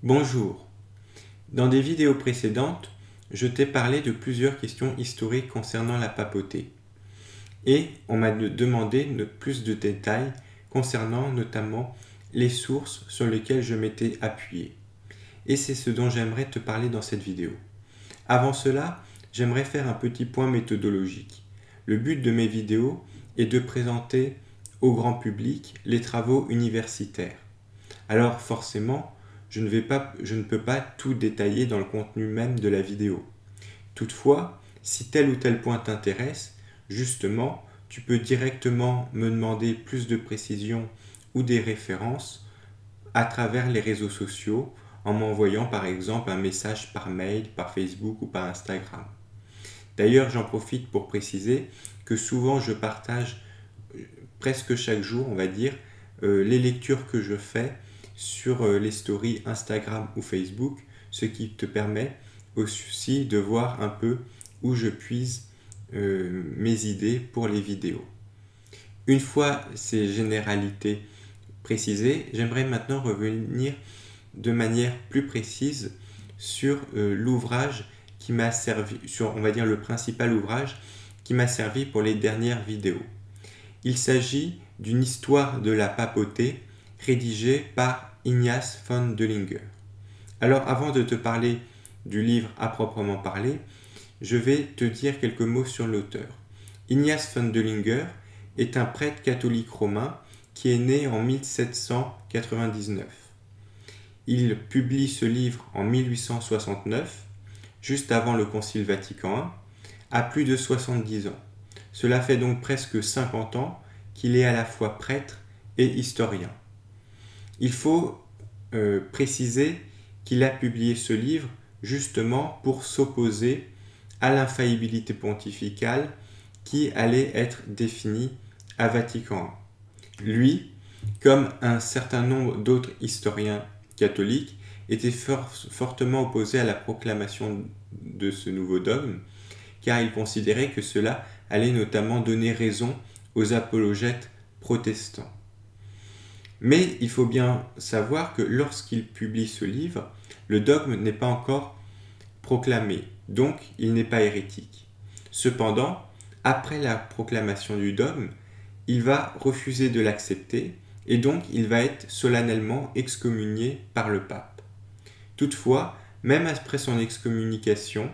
Bonjour. Dans des vidéos précédentes, je t'ai parlé de plusieurs questions historiques concernant la papauté. Et on m'a demandé plus de détails concernant notamment les sources sur lesquelles je m'étais appuyé. Et c'est ce dont j'aimerais te parler dans cette vidéo. Avant cela, j'aimerais faire un petit point méthodologique. Le but de mes vidéos est de présenter au grand public les travaux universitaires. Alors forcément, je ne peux pas tout détailler dans le contenu même de la vidéo. Toutefois, si tel ou tel point t'intéresse, justement, tu peux directement me demander plus de précisions ou des références à travers les réseaux sociaux en m'envoyant par exemple un message par mail, par Facebook ou par Instagram. D'ailleurs, j'en profite pour préciser que souvent je partage presque chaque jour, on va dire, les lectures que je fais sur les stories Instagram ou Facebook, ce qui te permet aussi de voir un peu où je puise mes idées pour les vidéos. Une fois ces généralités précisées, j'aimerais maintenant revenir de manière plus précise sur l'ouvrage qui m'a servi, sur on va dire le principal ouvrage qui m'a servi pour les dernières vidéos. Il s'agit d'une histoire de la papauté rédigée par Ignaz von Döllinger. Alors avant de te parler du livre à proprement parler, je vais te dire quelques mots sur l'auteur. Ignaz von Döllinger est un prêtre catholique romain qui est né en 1799. Il publie ce livre en 1869, juste avant le Concile Vatican I, à plus de 70 ans. Cela fait donc presque 50 ans qu'il est à la fois prêtre et historien. Il faut préciser qu'il a publié ce livre justement pour s'opposer à l'infaillibilité pontificale qui allait être définie à Vatican I. Lui, comme un certain nombre d'autres historiens catholiques, était fortement opposé à la proclamation de ce nouveau dogme, car il considérait que cela allait notamment donner raison aux apologètes protestants. Mais il faut bien savoir que lorsqu'il publie ce livre, le dogme n'est pas encore proclamé, donc il n'est pas hérétique. Cependant, après la proclamation du dogme, il va refuser de l'accepter et donc il va être solennellement excommunié par le pape. Toutefois, même après son excommunication,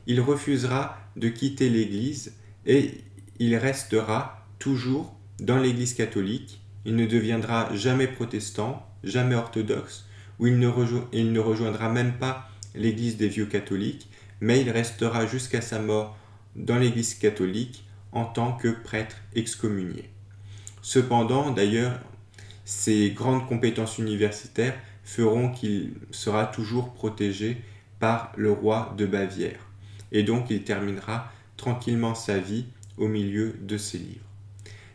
il refusera de quitter l'Église et il restera toujours dans l'Église catholique. Il ne deviendra jamais protestant, jamais orthodoxe, ou il ne rejoindra même pas l'Église des vieux catholiques, mais il restera jusqu'à sa mort dans l'Église catholique en tant que prêtre excommunié. Cependant, d'ailleurs, ses grandes compétences universitaires feront qu'il sera toujours protégé par le roi de Bavière. Et donc, il terminera tranquillement sa vie au milieu de ses livres.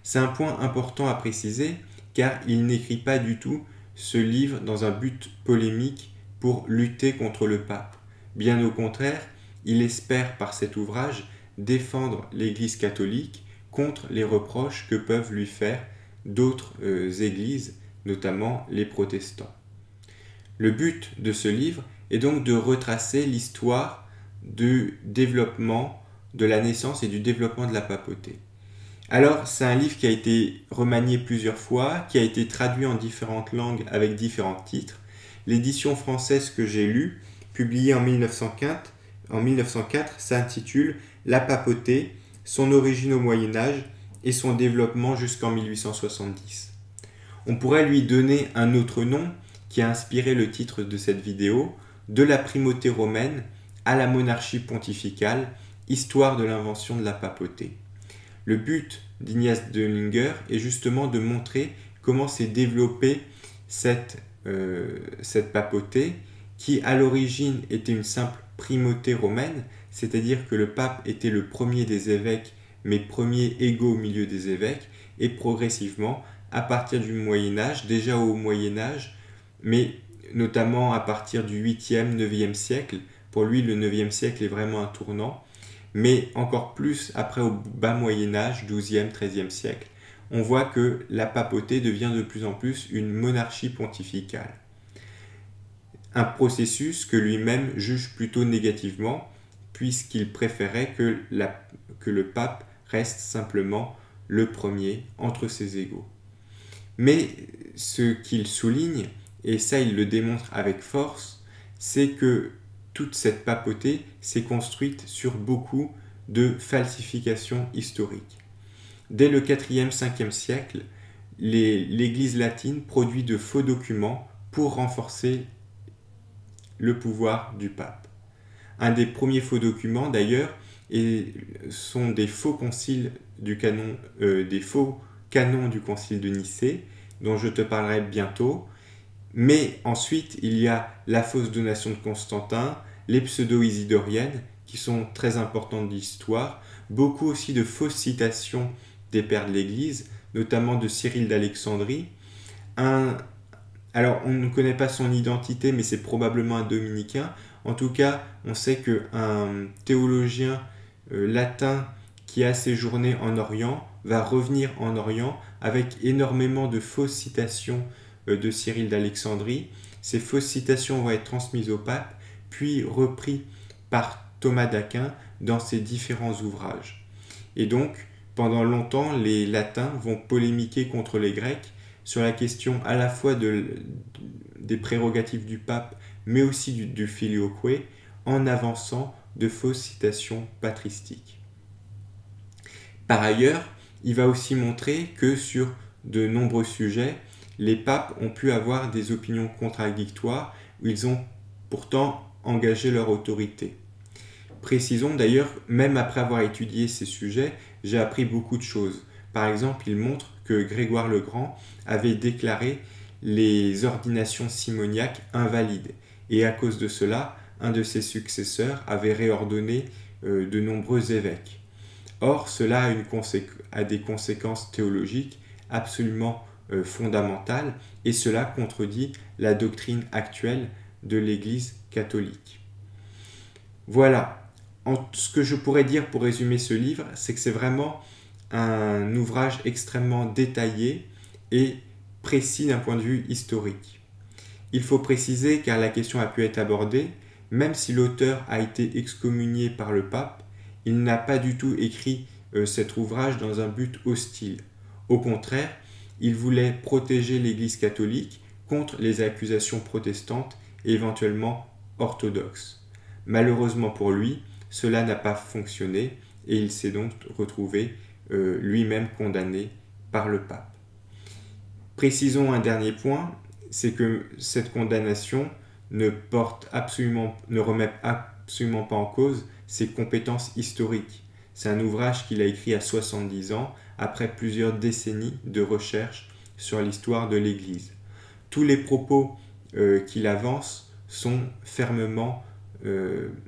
C'est un point important à préciser car il n'écrit pas du tout ce livre dans un but polémique pour lutter contre le pape. Bien au contraire, il espère par cet ouvrage défendre l'Église catholique contre les reproches que peuvent lui faire d'autres églises, notamment les protestants. Le but de ce livre est donc de retracer l'histoire du développement, de la naissance et du développement de la papauté. Alors, c'est un livre qui a été remanié plusieurs fois, qui a été traduit en différentes langues avec différents titres. L'édition française que j'ai lue, publiée en 1904, s'intitule « La papauté, son origine au Moyen-Âge et son développement jusqu'en 1870 ». On pourrait lui donner un autre nom qui a inspiré le titre de cette vidéo, « De la primauté romaine à la monarchie pontificale, histoire de l'invention de la papauté ». Le but d'Ignaz Döllinger est justement de montrer comment s'est développée cette papauté qui à l'origine était une simple primauté romaine, c'est-à-dire que le pape était le premier des évêques, mais premier égaux au milieu des évêques, et progressivement, à partir du Moyen-Âge, déjà au Moyen-Âge, mais notamment à partir du 8e, 9e siècle, pour lui le 9e siècle est vraiment un tournant, mais encore plus après au bas Moyen-Âge, 12e, 13e siècle, on voit que la papauté devient de plus en plus une monarchie pontificale. un processus que lui-même juge plutôt négativement, puisqu'il préférait que le pape reste simplement le premier entre ses égaux. Mais ce qu'il souligne, et ça il le démontre avec force, c'est que toute cette papauté s'est construite sur beaucoup de falsifications historiques. Dès le 4e, 5e siècle, l'Église latine produit de faux documents pour renforcer le pouvoir du pape. Un des premiers faux documents d'ailleurs sont des faux conciles des faux canons du concile de Nicée, dont je te parlerai bientôt. Mais ensuite, il y a la fausse donation de Constantin, les pseudo-isidoriennes, qui sont très importantes d'histoire, beaucoup aussi de fausses citations des pères de l'Église, notamment de Cyril d'Alexandrie. Alors, on ne connaît pas son identité, mais c'est probablement un dominicain. En tout cas, on sait qu'un théologien latin qui a séjourné en Orient va revenir en Orient avec énormément de fausses citations de Cyril d'Alexandrie. Ces fausses citations vont être transmises au pape, puis reprises par Thomas d'Aquin dans ses différents ouvrages. Et donc, pendant longtemps, les latins vont polémiquer contre les grecs sur la question à la fois des prérogatives du pape, mais aussi du filioque, en avançant de fausses citations patristiques. Par ailleurs, il va aussi montrer que sur de nombreux sujets, les papes ont pu avoir des opinions contradictoires où ils ont pourtant engagé leur autorité. Précisons d'ailleurs, même après avoir étudié ces sujets, j'ai appris beaucoup de choses. Par exemple, il montre que Grégoire le Grand avait déclaré les ordinations simoniaques invalides. Et à cause de cela, un de ses successeurs avait réordonné de nombreux évêques. Or, cela a des conséquences théologiques absolument fondamentales, et cela contredit la doctrine actuelle de l'Église catholique. Voilà. Ce que je pourrais dire pour résumer ce livre, c'est que c'est vraiment un ouvrage extrêmement détaillé et précis d'un point de vue historique. Il faut préciser, car la question a pu être abordée, même si l'auteur a été excommunié par le pape, il n'a pas du tout écrit cet ouvrage dans un but hostile. Au contraire, il voulait protéger l'Église catholique contre les accusations protestantes et éventuellement orthodoxes. Malheureusement pour lui, cela n'a pas fonctionné et il s'est donc retrouvé lui-même condamné par le pape. Précisons un dernier point, c'est que cette condamnation ne remet absolument pas en cause ses compétences historiques. C'est un ouvrage qu'il a écrit à 70 ans, après plusieurs décennies de recherche sur l'histoire de l'Église. Tous les propos qu'il avance sont fermement,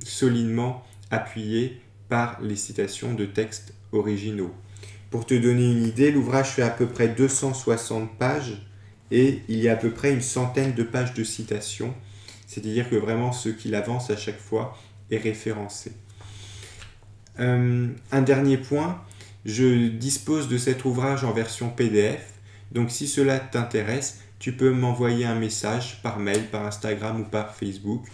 solidement appuyés par les citations de textes originaux. Pour te donner une idée, l'ouvrage fait à peu près 260 pages et il y a à peu près une centaine de pages de citations, c'est-à-dire que vraiment ce qu'il avance à chaque fois est référencé. Un dernier point, je dispose de cet ouvrage en version PDF, donc si cela t'intéresse, tu peux m'envoyer un message par mail, par Instagram ou par Facebook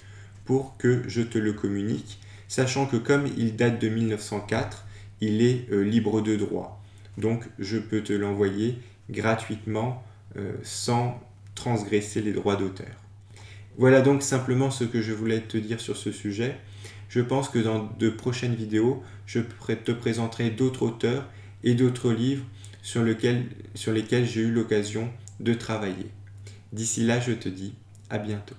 pour que je te le communique, sachant que comme il date de 1904, il est libre de droit. Donc je peux te l'envoyer gratuitement sans transgresser les droits d'auteur. Voilà donc simplement ce que je voulais te dire sur ce sujet. Je pense que dans de prochaines vidéos, je te présenterai d'autres auteurs et d'autres livres sur lesquels j'ai eu l'occasion de travailler. D'ici là, je te dis à bientôt.